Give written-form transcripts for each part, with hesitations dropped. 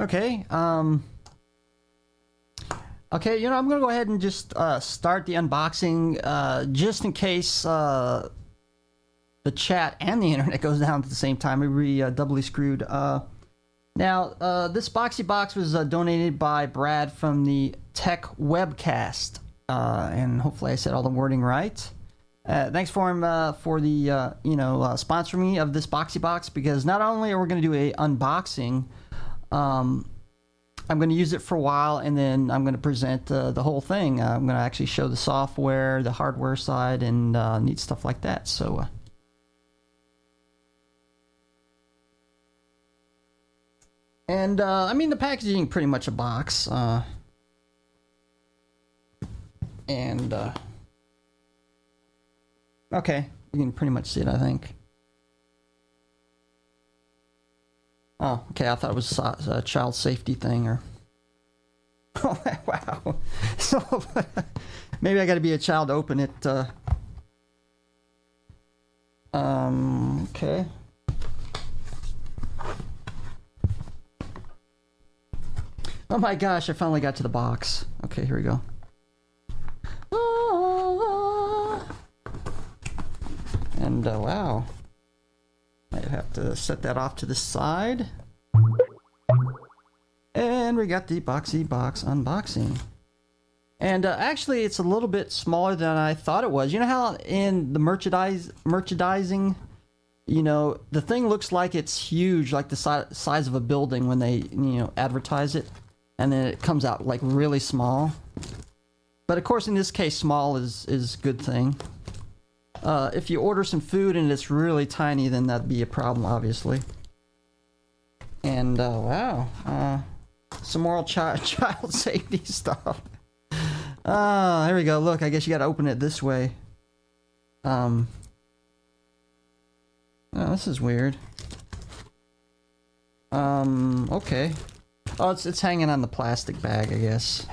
Okay, okay, you know, I'm gonna go ahead and just start the unboxing, just in case the chat and the internet goes down at the same time. We'd be doubly screwed. Now, this Boxee Box was donated by Brad from the Tech Webcast, and hopefully I said all the wording right. Thanks for him for the sponsoring me of this Boxee Box, because not only are we going to do a unboxing, I'm going to use it for a while, and then I'm going to present the whole thing. I'm going to actually show the software, the hardware side, and neat stuff like that. So. And, I mean, the packaging pretty much a box, okay, you can pretty much see it, I think. Oh, okay, I thought it was a child safety thing, or... Oh, wow. So, maybe I gotta be a child to open it, okay. Oh my gosh, I finally got to the box. Okay, here we go. And wow. Might have to set that off to the side. And we got the Boxee Box unboxing. And actually, it's a little bit smaller than I thought it was. You know how in the merchandising, you know, the thing looks like it's huge, like the size of a building when they, advertise it. And then it comes out like really small. But of course, in this case, small is a good thing. If you order some food and it's really tiny, then that'd be a problem, obviously. And wow, some more child safety stuff. Here we go. Look, I guess you got to open it this way. Oh, this is weird. Okay. Oh, it's hanging on the plastic bag, I guess.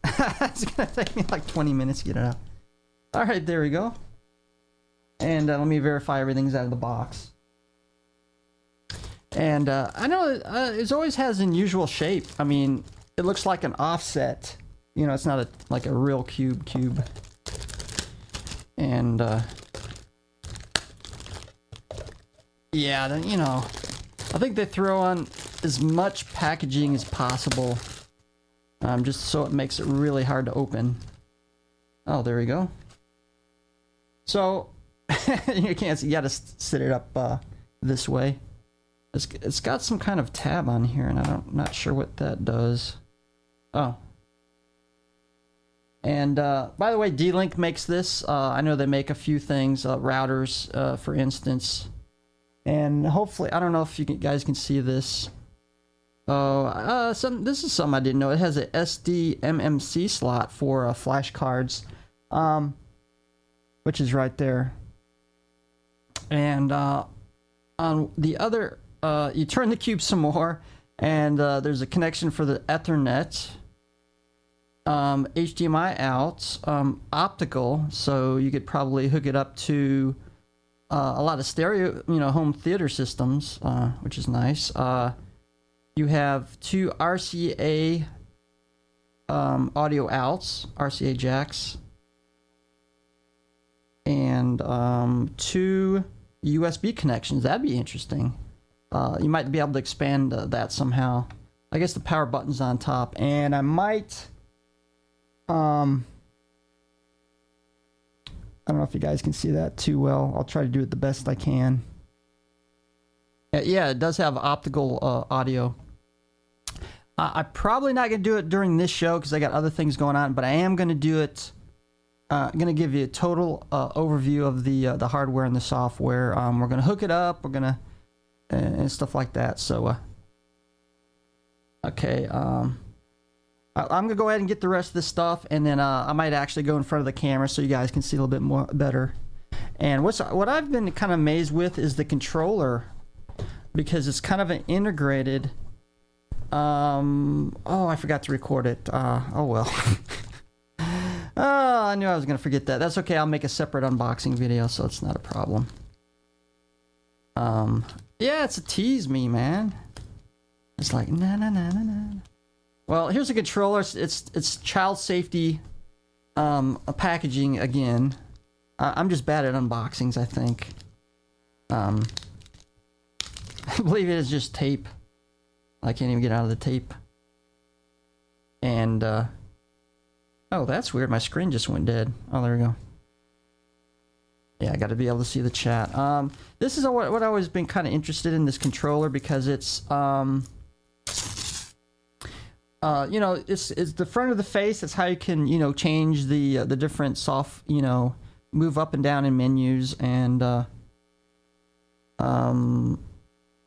It's gonna take me like 20 minutes to get it out. Alright, there we go. And let me verify everything's out of the box. And I know it always has unusual shape. I mean, it looks like an offset. You know, it's not like a real cube. And yeah, then, you know, I think they throw on as much packaging as possible, just so it makes it really hard to open. Oh, there we go. So you can't see. You gotta sit it up this way. It's got some kind of tab on here, and I'm not sure what that does. Oh. And by the way, D-Link makes this. I know they make a few things, routers, for instance. And hopefully, I don't know if you guys can see this. Oh, this is something I didn't know. It has a SDMMC slot for flashcards, which is right there. And on the other, you turn the cube some more, and there's a connection for the Ethernet, HDMI out, optical, so you could probably hook it up to a lot of stereo, home theater systems, which is nice. You have two RCA audio outs, RCA jacks, and two USB connections. That'd be interesting. You might be able to expand that somehow. I guess the power button's on top, and I might... I don't know if you guys can see that too well. I'll try to do it the best I can. Yeah, it does have optical audio. I'm probably not going to do it during this show because I got other things going on, but I am going to do it. I'm going to give you a total overview of the hardware and the software. We're going to hook it up. We're going to... and stuff like that. So, okay. I'm going to go ahead and get the rest of this stuff, and then I might actually go in front of the camera so you guys can see a little bit more better. And what I've been kind of amazed with is the controller, because it's kind of an integrated... oh, I forgot to record it. Oh, well. Oh, I knew I was going to forget that. That's okay. I'll make a separate unboxing video, so it's not a problem. Yeah, it's a tease me, man. It's like na na na na na. Well, here's a controller. It's child safety packaging again. I'm just bad at unboxings, I think. I believe it is just tape. I can't even get out of the tape. And oh, that's weird. My screen just went dead. Oh, there we go. Yeah, I got to be able to see the chat. This is what I've always been kind of interested in, this controller, because it's you know, it's the front of the face. That's how you can, you know, change the different soft, you know, move up and down in menus, and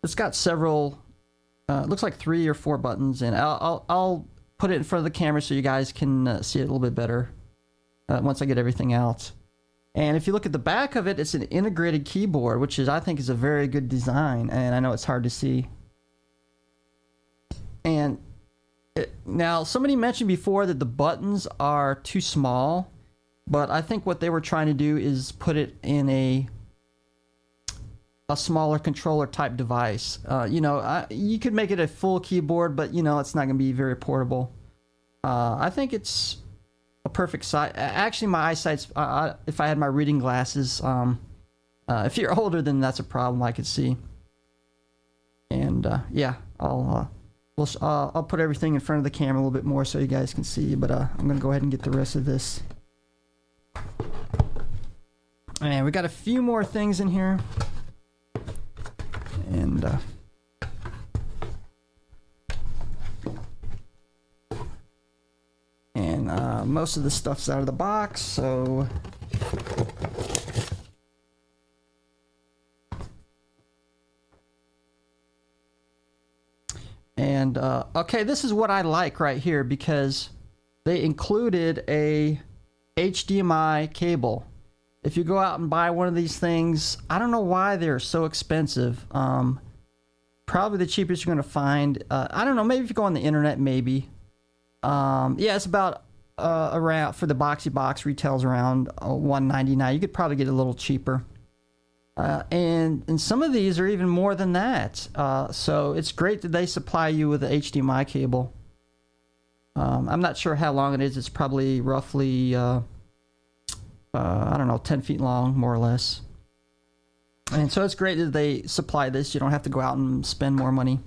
it's got several. It looks like 3 or 4 buttons, and I'll put it in front of the camera so you guys can see it a little bit better once I get everything out. And if you look at the back of it, it's an integrated keyboard, which I think is a very good design. And I know it's hard to see. And now, somebody mentioned before that the buttons are too small, but I think what they were trying to do is put it in a smaller controller type device. You know, you could make it a full keyboard, but you know, it's not going to be very portable. I think it's a perfect size. Actually, my eyesight's, if I had my reading glasses, if you're older, then that's a problem, I could see. And yeah, I'll put everything in front of the camera a little bit more so you guys can see, but I'm gonna go ahead and get the rest of this. And we got a few more things in here. And most of the stuff's out of the box, so and okay, this is what I like right here, because they included a HDMI cable. If you go out and buy one of these things, I don't know why they're so expensive. Probably the cheapest you're going to find. I don't know, maybe if you go on the internet, maybe. Yeah, it's about around, for the Boxee Box, retails around $199. You could probably get it a little cheaper. And some of these are even more than that. So it's great that they supply you with the HDMI cable. I'm not sure how long it is. It's probably roughly, I don't know, 10 feet long, more or less. And so it's great that they supply this. You don't have to go out and spend more money.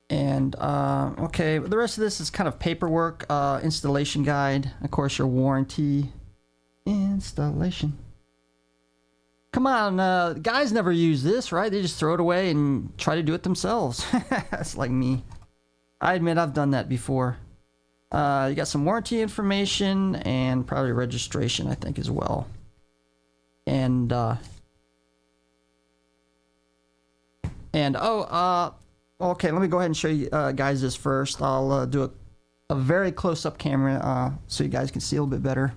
And, okay, the rest of this is kind of paperwork, installation guide. Of course, your warranty. Installation. Come on, guys never use this, right? They just throw it away and try to do it themselves. That's like me. I admit I've done that before. You got some warranty information and probably registration, I think, as well. And okay, let me go ahead and show you guys this first. I'll do a very close-up camera so you guys can see a little bit better.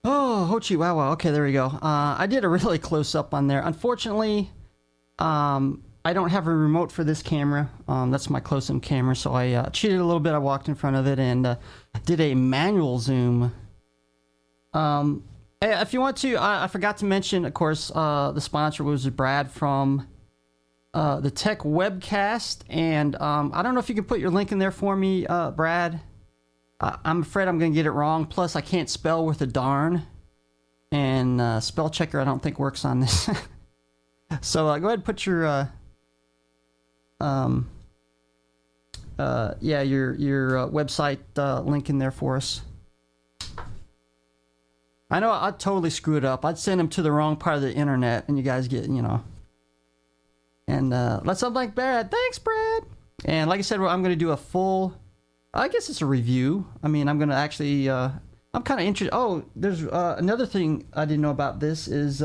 Oh, ho chi wow wow. Okay, there we go. I did a really close up on there. Unfortunately, I don't have a remote for this camera. That's my close-up camera, so I cheated a little bit. I walked in front of it and did a manual zoom. If you want to, I forgot to mention, of course, the sponsor was Brad from the Tech Webcast, and I don't know if you can put your link in there for me, Brad. I'm afraid I'm going to get it wrong. Plus, I can't spell with a darn. And spell checker I don't think works on this. So go ahead and put your yeah, your website link in there for us. I know I'd totally screw it up. I'd send them to the wrong part of the internet, and you guys get, you know. And let's up like Brad. Thanks, Brad. And like I said, I'm going to do a full, I guess it's a review. I mean, I'm going to actually, I'm kind of interested. Oh, there's another thing I didn't know about this is,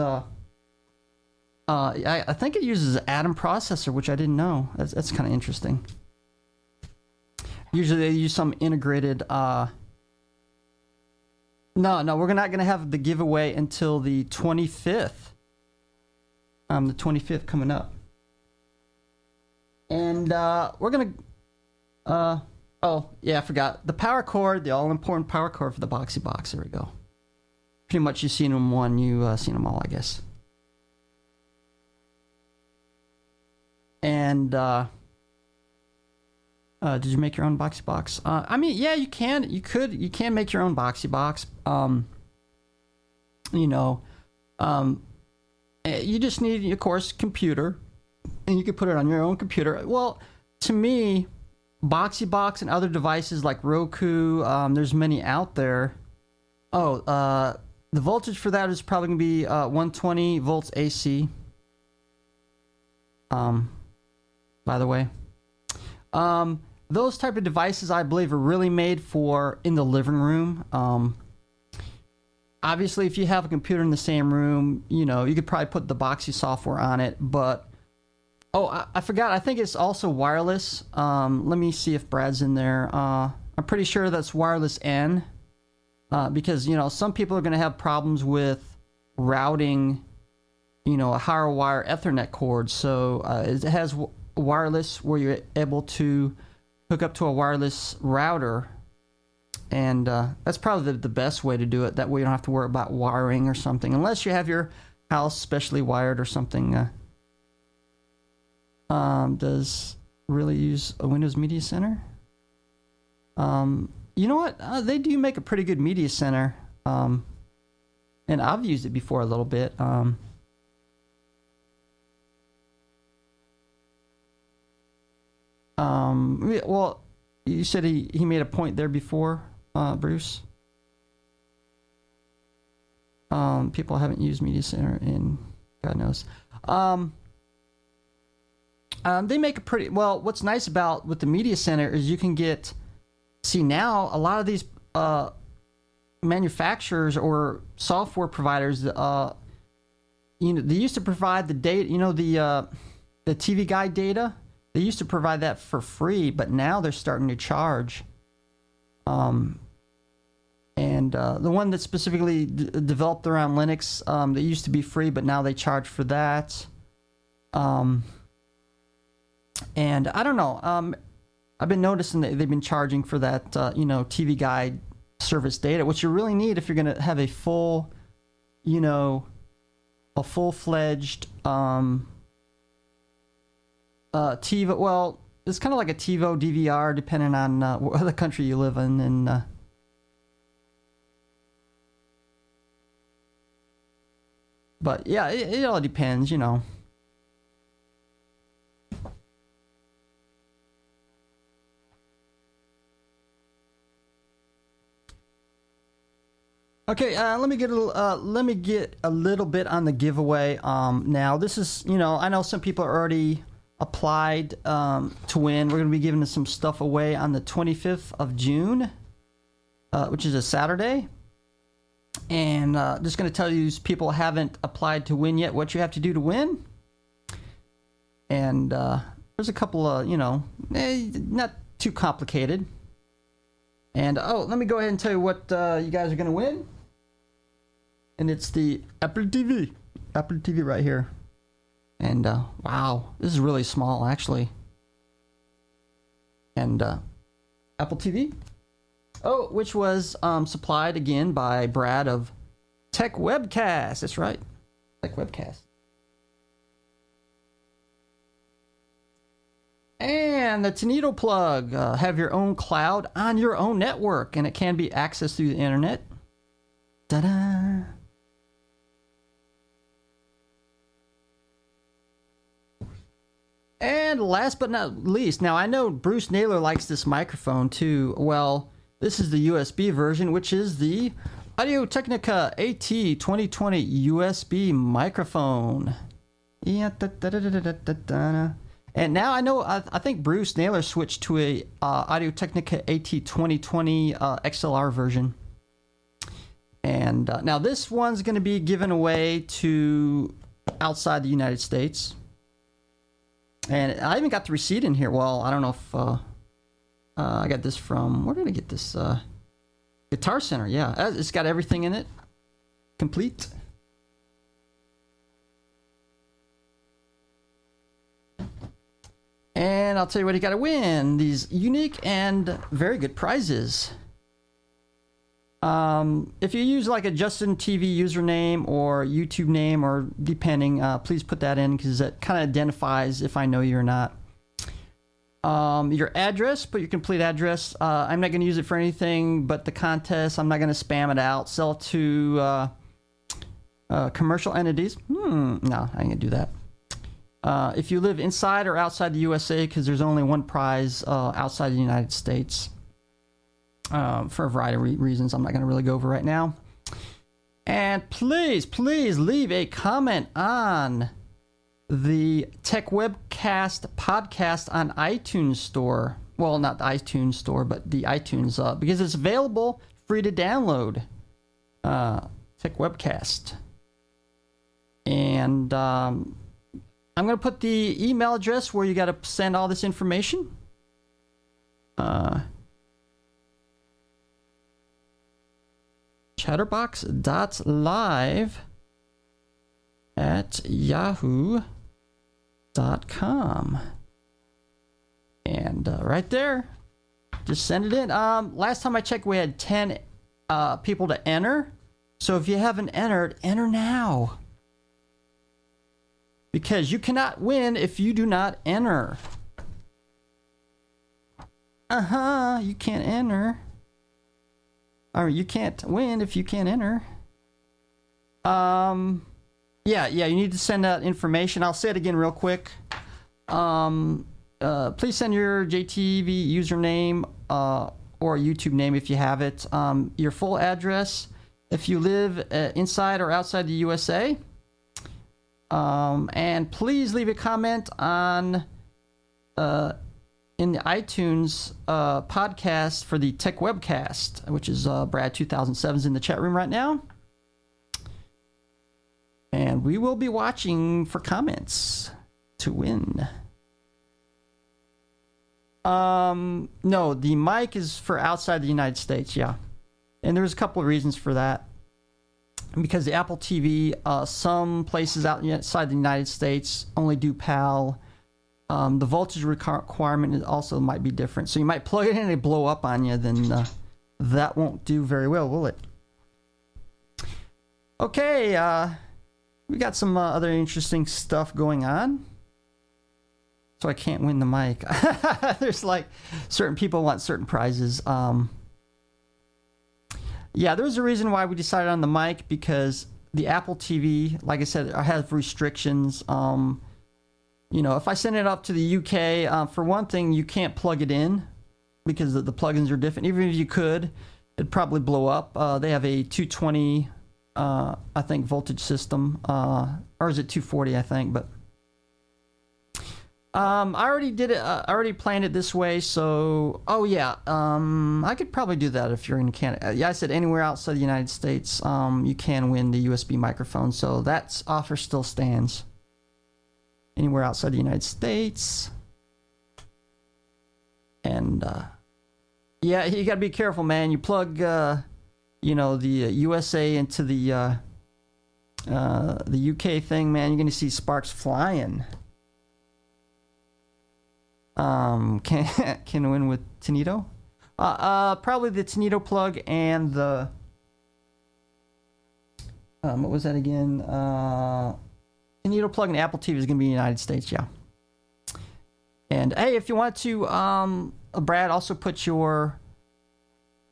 I think it uses an Atom processor, which I didn't know. That's kind of interesting. Usually they use some integrated, no, we're not going to have the giveaway until the 25th. The 25th coming up. And we're going to, oh, yeah, I forgot. The power cord, the all-important power cord for the Boxee Box. There we go. Pretty much you've seen them one, you've seen them all, I guess. And did you make your own Boxee Box? I mean, yeah, you can. You can make your own Boxee Box. You know, you just need, of course, computer, and you can put it on your own computer. Well, to me, Boxee Box and other devices like Roku, there's many out there. Oh, the voltage for that is probably gonna be 120 volts AC. By the way, those type of devices I believe are really made for in the living room. Obviously, if you have a computer in the same room, you know, you could probably put the Boxee software on it. But oh, I forgot. I think it's also wireless. Let me see if Brad's in there. I'm pretty sure that's wireless N, because you know some people are going to have problems with routing, you know, a higher wire Ethernet cord. So it has wireless where you're able to hook up to a wireless router, and that's probably the best way to do it. That way you don't have to worry about wiring or something, unless you have your house specially wired or something. Does really use a Windows Media Center? You know what? They do make a pretty good media center, and I've used it before a little bit. Well, you said he made a point there before, Bruce. People haven't used Media Center in God knows. They make a pretty well. What's nice about with the Media Center is you can get. See now a lot of these manufacturers or software providers, you know, they used to provide the data. You know the TV Guide data. They used to provide that for free, but now they're starting to charge. And the one that's specifically developed around Linux, they used to be free, but now they charge for that. And I don't know. I've been noticing that they've been charging for that, you know, TV Guide service data, which you really need if you're going to have a full, you know, a full-fledged TiVo. Well, it's kind of like a TiVo DVR, depending on what other country you live in, and but yeah, it all depends, you know. Okay, let me get a little bit on the giveaway. Now this is, you know, I know some people are already applied to win. We're going to be giving some stuff away on the 25th of June, which is a Saturday. And just going to tell you, people haven't applied to win yet, what you have to do to win. And there's a couple of, you know, not too complicated. And oh, let me go ahead and tell you what you guys are going to win. And it's the Apple TV right here. And wow, this is really small actually. And Apple TV. Oh, which was supplied again by Brad of Tech Webcast. That's right, Tech Webcast. And the Tonedo plug. Have your own cloud on your own network, and it can be accessed through the internet. Ta-da! And last but not least, now I know Bruce Naylor likes this microphone too. Well, this is the USB version, which is the Audio-technica AT897 USB microphone. Yeah, and now I know, I think Bruce Naylor switched to a Audio-technica AT897 XLR version. And now this one's going to be given away to outside the United States. And I even got the receipt in here. Well, I don't know if I got this from, where did I get this? Guitar Center, yeah. It's got everything in it. Complete. And I'll tell you what you got to win. These unique and very good prizes. If you use like a Justin TV username or YouTube name, or depending, please put that in because that kind of identifies if I know you or not. Your address, put your complete address. I'm not going to use it for anything but the contest. I'm not going to spam it out. Sell it to commercial entities. No, I ain't going to do that. If you live inside or outside the USA, because there's only one prize outside the United States. For a variety of reasons I'm not going to really go over right now. And please, please leave a comment on the Tech Webcast podcast on iTunes Store. Well, not the iTunes Store, but the iTunes, because it's available free to download. Tech Webcast. And I'm going to put the email address where you got to send all this information. chatterbox.live@yahoo.com. And right there, just send it in. Last time I checked, we had 10 people to enter. So if you haven't entered, enter now. Because you cannot win if you do not enter. You can't enter. Or you can't win if you can't enter. Yeah, you need to send out information. I'll say it again real quick. Please send your JTV username or YouTube name if you have it. Your full address if you live inside or outside the USA. And please leave a comment on in the iTunes podcast for the Tech Webcast, which is Brad 2007 is in the chat room right now. And we will be watching for comments to win. No, the mic is for outside the United States, yeah. And there's a couple of reasons for that. Because the Apple TV, some places outside the United States only do PAL. The voltage requirement also might be different. So you might plug it in and it blow up on you, then that won't do very well, will it? Okay, we got some other interesting stuff going on. So I can't win the mic. There's like certain people want certain prizes. Yeah, there's a reason why we decided on the mic, because the Apple TV, like I said, has restrictions. You know, if I send it up to the UK, for one thing, you can't plug it in because the plugins are different. Even if you could, it'd probably blow up. They have a 220, I think, voltage system, or is it 240? I think, but I already did it. I already planned it this way. So, oh yeah, I could probably do that if you're in Canada. Yeah, I said anywhere outside the United States, you can win the USB microphone. So that offer still stands. Anywhere outside the United States. And yeah, you got to be careful, man. You plug, you know, the USA into the UK thing, man. You're gonna see sparks flying. Can win with Tinito? Probably the Tinito plug and the what was that again? Tinito plug and Apple TV is gonna be in the United States, yeah. And hey, if you want to, Brad, also put your.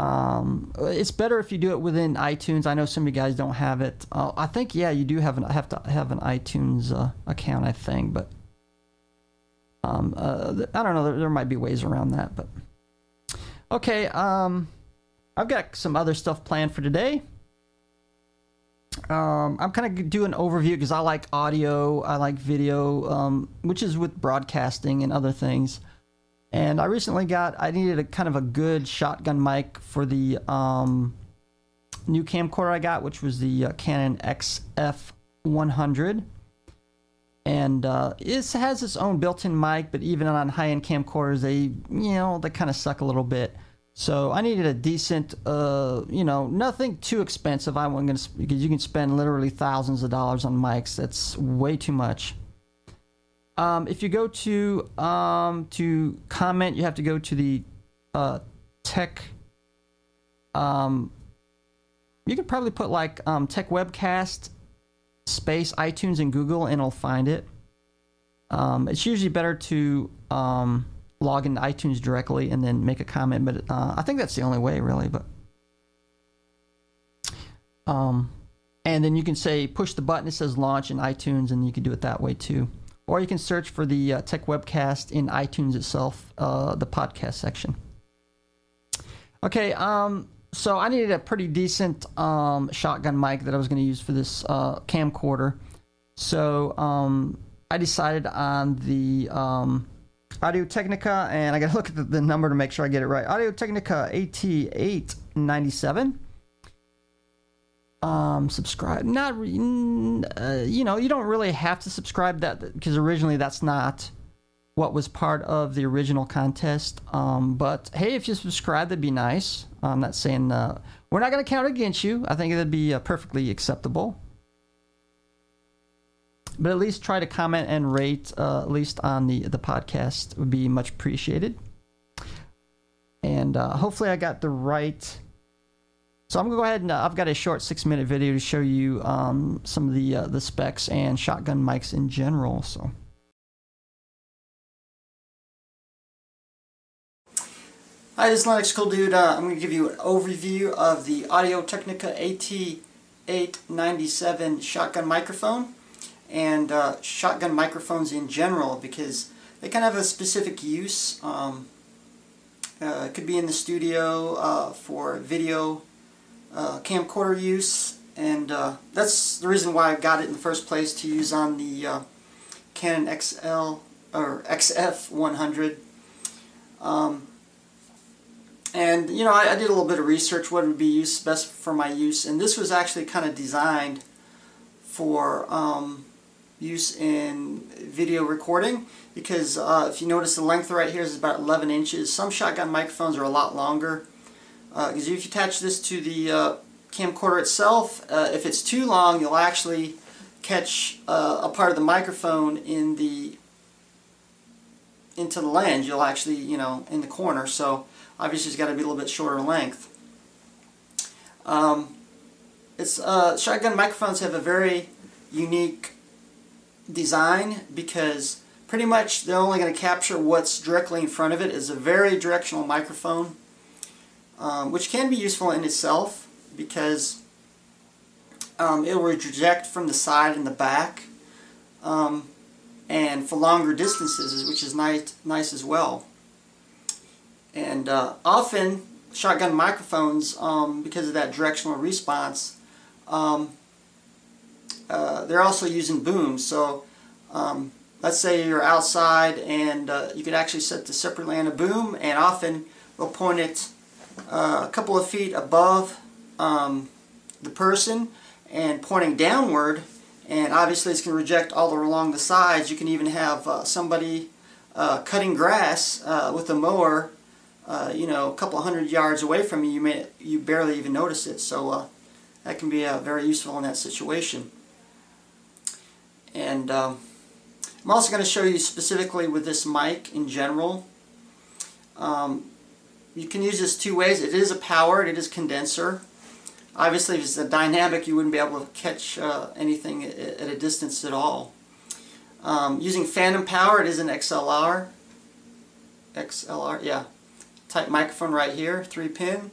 It's better if you do it within iTunes. I know some of you guys don't have it. I think, yeah, you do have to have an iTunes account, I think, but I don't know, there might be ways around that, but okay. I've got some other stuff planned for today. I'm kind of doing an overview because I like audio, I like video, which is with broadcasting and other things. And I recently I needed a kind of a good shotgun mic for the new camcorder I got, which was the Canon XF100. And it has its own built-in mic, but even on high-end camcorders, they kind of suck a little bit. So I needed a decent, nothing too expensive. I wasn't gonna, because you can spend literally thousands of dollars on mics. That's way too much. If you go to comment, you have to go to the tech. You could probably put like tech webcast space iTunes and Google, and it'll find it. It's usually better to log into iTunes directly and then make a comment, but I think that's the only way, really. But and then you can say push the button that says launch in iTunes, and you can do it that way too. Or you can search for the Tech Webcast in iTunes itself, the podcast section. Okay, so I needed a pretty decent shotgun mic that I was going to use for this camcorder. So I decided on the Audio-technica, and I got to look at the number to make sure I get it right. Audio-technica AT897. Subscribe. Not, you don't really have to subscribe that, because originally that's not what was part of the original contest. But hey, if you subscribe, that'd be nice. I'm not saying we're not going to count against you. I think it'd be perfectly acceptable. But at least try to comment and rate, at least on the podcast, would be much appreciated. And hopefully I got the right. So I'm gonna go ahead and I've got a short 6-minute video to show you some of the specs and shotgun mics in general. So. Hi, this is Linux Cool Dude. I'm going to give you an overview of the Audio-technica AT897 shotgun microphone and shotgun microphones in general, because they kind of have a specific use. It could be in the studio for video camcorder use, and that's the reason why I got it in the first place, to use on the Canon XF100. And I did a little bit of research what would be best for my use, and this was actually kind of designed for use in video recording, because if you notice, the length right here is about 11 inches. Some shotgun microphones are a lot longer, because if you attach this to the camcorder itself, if it's too long, you'll actually catch a part of the microphone into the lens. You'll actually, in the corner. So obviously it's got to be a little bit shorter length. Shotgun microphones have a very unique design, because pretty much they're only going to capture what's directly in front of it. It's a very directional microphone, which can be useful in itself, because it will project from the side and the back, and for longer distances, which is nice as well. And often shotgun microphones, because of that directional response, they're also using booms. So let's say you're outside, and you could actually set this separately on a boom, and often we'll point it a couple of feet above the person and pointing downward, and obviously it's going to reject all along the sides. You can even have somebody cutting grass with a mower, a couple 100 yards away from you. You barely even notice it. So that can be very useful in that situation. And I'm also going to show you specifically with this mic in general. You can use this two ways. It is a powered, it is condenser. Obviously, if it's a dynamic, you wouldn't be able to catch anything at a distance at all. Using phantom power, it is an XLR, type microphone right here, 3-pin.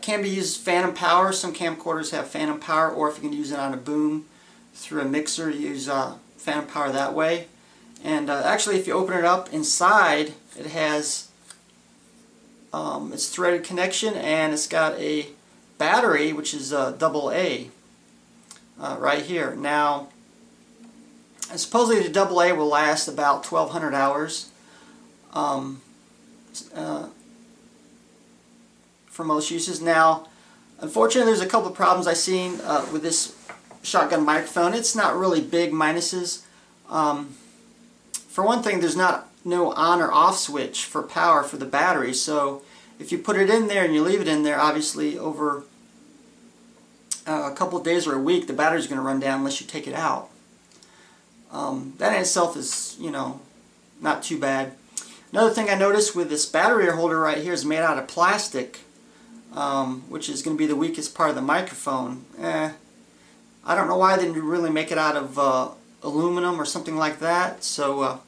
Can be used phantom power. Some camcorders have phantom power, or if you can use it on a boom through a mixer, use phantom power that way. And actually, if you open it up inside, it has its threaded connection, and it's got a battery, which is AA, right here. Now, supposedly the AA will last about 1,200 hours for most uses. Now, unfortunately, there's a couple of problems I've seen with this shotgun microphone. It's not really big minuses. For one thing, there's no on or off switch for power for the battery, so if you put it in there and you leave it in there, obviously over a couple of days or a week, the battery's going to run down unless you take it out. That in itself is, you know, not too bad. Another thing I noticed with this battery holder right here is made out of plastic, which is going to be the weakest part of the microphone. I don't know why they didn't really make it out of aluminum or something like that. So,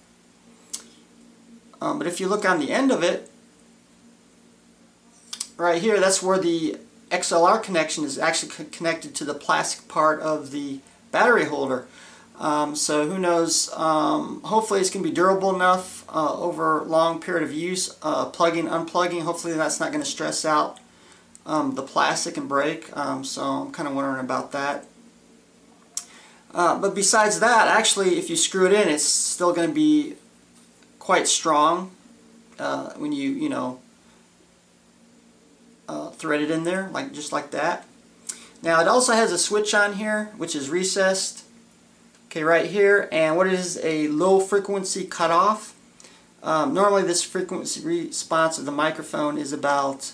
but if you look on the end of it, right here, that's where the XLR connection is actually connected to the plastic part of the battery holder. So who knows, hopefully it's going to be durable enough over a long period of use, plugging, unplugging. Hopefully that's not going to stress out the plastic and break, so I'm kind of wondering about that. But besides that, actually, if you screw it in, it's still going to be quite strong when you know, thread it in there, just like that. Now it also has a switch on here, which is recessed. Okay, right here, and what is a low frequency cutoff? Normally this frequency response of the microphone is about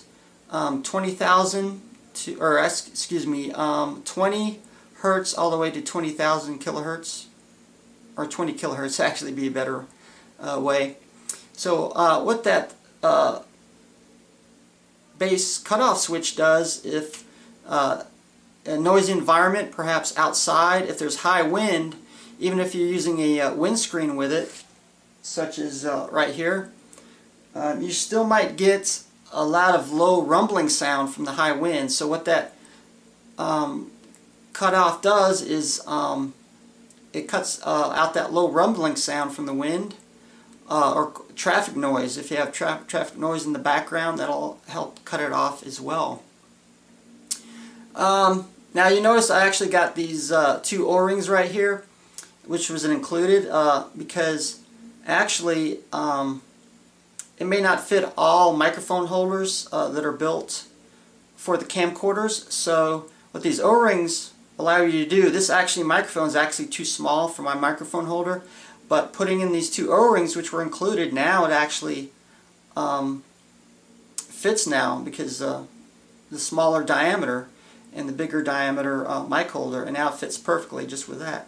20,000 to, or excuse me, 20 hertz all the way to 20,000 kilohertz, or 20 kilohertz actually be a better way. So what that bass cutoff switch does, if a noisy environment, perhaps outside, if there's high wind, even if you're using a windscreen with it, such as right here, you still might get a lot of low rumbling sound from the high wind. So what that cutoff does is it cuts out that low rumbling sound from the wind, or traffic noise. If you have traffic noise in the background, that'll help cut it off as well. Now you notice I actually got these two O-rings right here, which was included because actually it may not fit all microphone holders that are built for the camcorders. So what these O-rings allow you to do, this microphone is actually too small for my microphone holder, but putting in these two O-rings, which were included, now it actually fits now, because the smaller diameter and the bigger diameter mic holder, and now it fits perfectly just with that.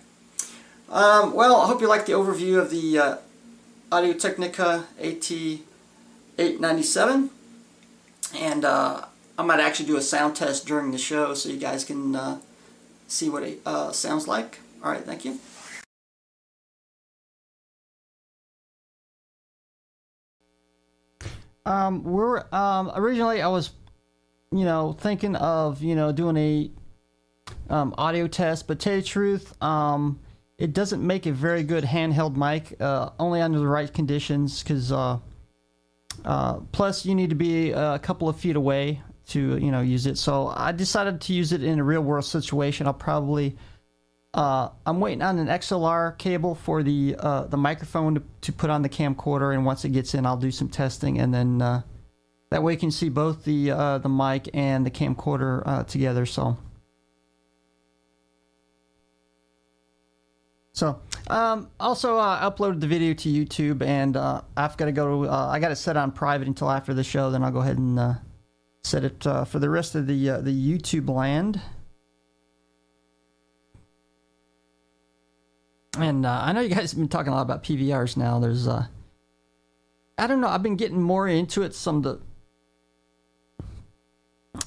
Well, I hope you liked the overview of the Audio-technica AT897, and I might actually do a sound test during the show so you guys can see what it sounds like. Alright, thank you. Originally I was, you know, thinking of, you know, doing a audio test, but to tell you the truth, it doesn't make a very good handheld mic, only under the right conditions, because plus you need to be a couple of feet away to, you know, use it. So I decided to use it in a real world situation. I'll probably I'm waiting on an XLR cable for the microphone to put on the camcorder, and once it gets in, I'll do some testing, and then that way you can see both the mic and the camcorder together. So also I uploaded the video to YouTube, and I've got to go. I got it set on private until after the show. Then I'll go ahead and set it for the rest of the YouTube land. And I know you guys have been talking a lot about PVRs now. There's I don't know. I've been getting more into it.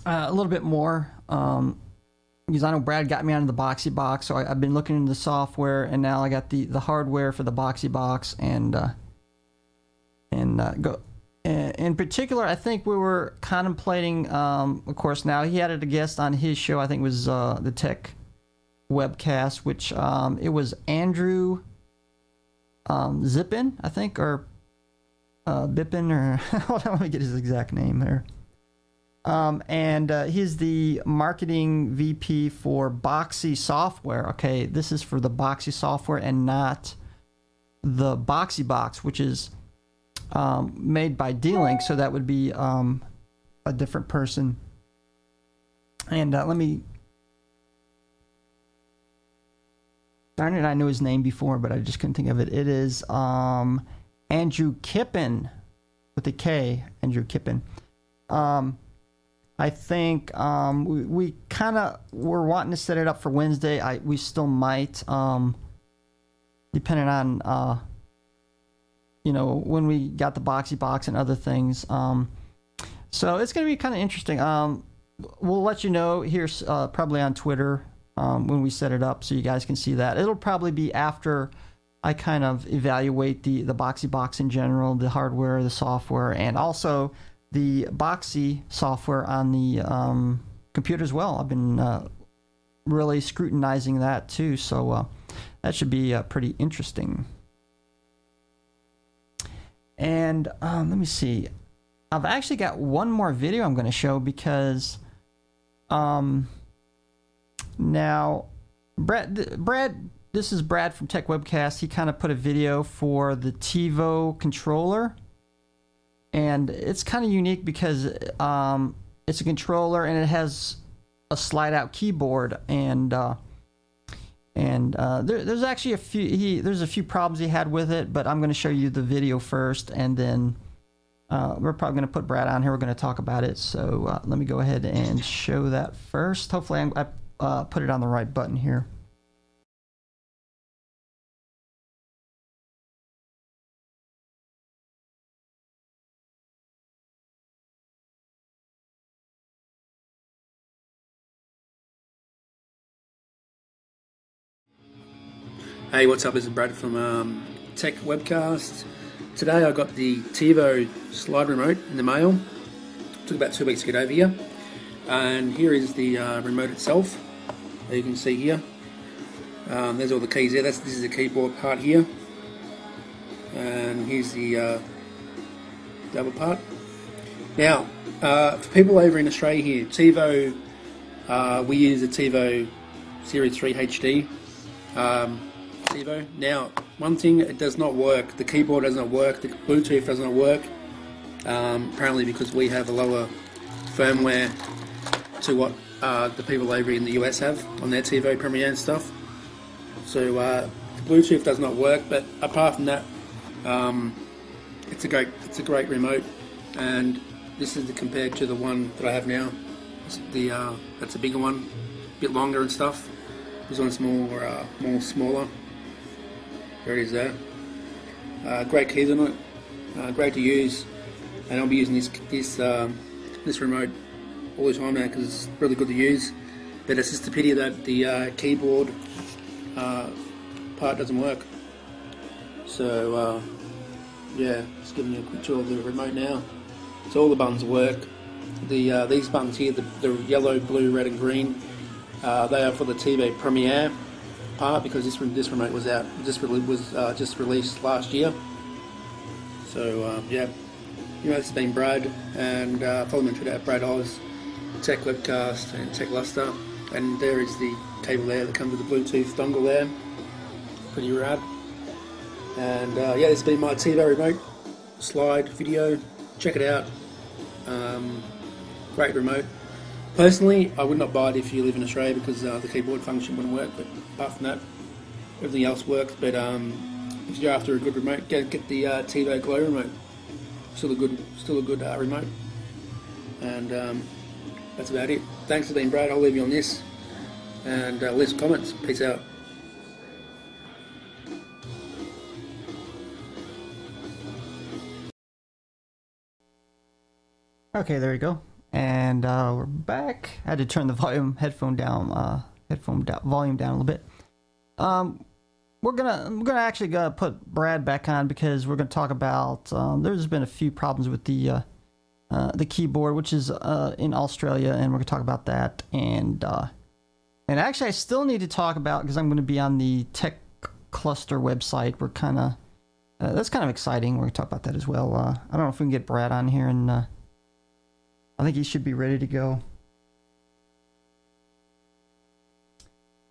A little bit more. Because I know Brad got me onto the Boxee Box, so I've been looking into the software, and now I got the hardware for the Boxee Box, and in particular, I think we were contemplating. Of course, now he had a guest on his show. I think it was the Tech Webcast, which it was Andrew. Zippin, I think, or Bippin, or hold on, let me get his exact name there. And he's the marketing VP for Boxee software. Okay, this is for the Boxee software and not the Boxee Box, which is made by D-Link, so that would be a different person. And let me... Darn it, I knew his name before, but I just couldn't think of it. It is Andrew Kippen, with a K, Andrew Kippen. I think we kind of were wanting to set it up for Wednesday. We still might, depending on you know, when we got the Boxee Box and other things. So it's going to be kind of interesting. We'll let you know here probably on Twitter when we set it up, so you guys can see that. It'll probably be after I kind of evaluate the Boxee Box in general, the hardware, the software, and also the Boxee software on the computer as well. I've been really scrutinizing that too, so that should be pretty interesting. And let me see. I've actually got one more video I'm going to show because now Brad, this is Brad from Tech Webcast. He kind of put a video for the TiVo controller, and it's kind of unique because it's a controller and it has a slide-out keyboard, and there's actually a few problems he had with it, but I'm going to show you the video first, and then we're probably going to put Brad on here. We're going to talk about it, so let me go ahead and show that first. Hopefully I put it on the right button here. Hey, what's up? This is Brad from Tech Webcast. Today I got the TiVo slide remote in the mail. It took about 2 weeks to get over here. And here is the remote itself. You can see here. There's all the keys there. This is the keyboard part here. And here's the other part. Now, for people over in Australia here, TiVo, we use the TiVo Series 3 HD. TiVo. Now, one thing, it does not work. The keyboard does not work. The Bluetooth does not work. Apparently because we have a lower firmware to what the people over in the US have on their TiVo Premiere and stuff. So the Bluetooth does not work. But apart from that, it's a great remote. And this is compared to the one that I have now. That's a bigger one, a bit longer and stuff. This one's more smaller. There it is there. Great keys on it. Great to use, and I'll be using this remote all the time now because it's really good to use. But it's just a pity that the keyboard part doesn't work. So yeah, just giving you a quick tour of the remote now. So all the buttons work. These buttons here, the yellow, blue, red, and green. They are for the TiVo Premiere part because this remote was just released last year. So yeah, this has been Brad, and follow me on Twitter at Brad Oz, Tech Webcast, and Tech Luster. And there is the cable there that comes with the Bluetooth dongle there. Pretty rad. And yeah, this has been my TiVo remote slide video. Check it out. Great remote. Personally, I would not buy it if you live in Australia because the keyboard function wouldn't work, but apart from that, everything else works. But if you're after a good remote, get the TiVo Glow remote. Still a good remote. And that's about it. Thanks for being Brad. I'll leave you on this. And leave some comments. Peace out. Okay, there you go. And we're back. I had to turn the volume down a little bit. We're gonna actually put Brad back on because we're gonna talk about there's been a few problems with the keyboard, which is in Australia, and we're gonna talk about that. And actually, I still need to talk about, because I'm going to be on the Tech Cluster website. We're kind of That's kind of exciting. We're going to talk about that as well. I don't know if we can get Brad on here, and I think he should be ready to go.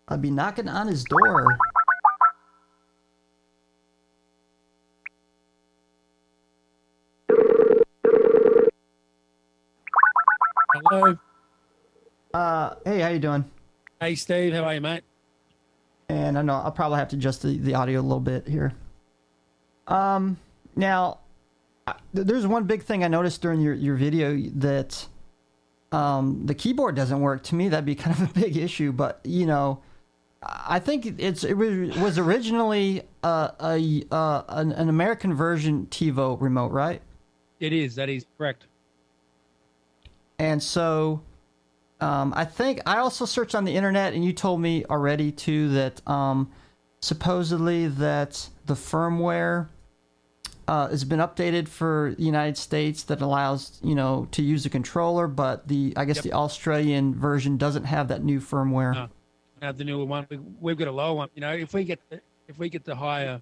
I'll be knocking on his door. Hello. Hey, how you doing? Hey, Steve. How are you, mate? And I know I'll probably have to adjust the audio a little bit here. Now, there's one big thing I noticed during your video that the keyboard doesn't work. To me, that'd be kind of a big issue. But you know, I think it was originally an American version TiVo remote, right? It is. That is correct. And so, I think I also searched on the internet, and you told me already too that supposedly that the firmware has been updated for the United States that allows, you know, to use a controller, but I guess the Australian version doesn't have that new firmware. No, have the newer one. We've got a lower one. You know, if we get the higher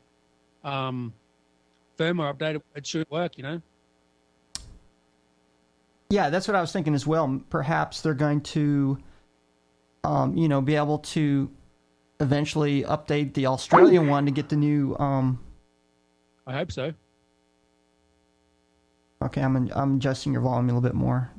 firmware update, it should work. You know. Yeah, that's what I was thinking as well. Perhaps they're going to, you know, be able to eventually update the Australian one to get the new. I hope so. Okay, I'm adjusting your volume a little bit more.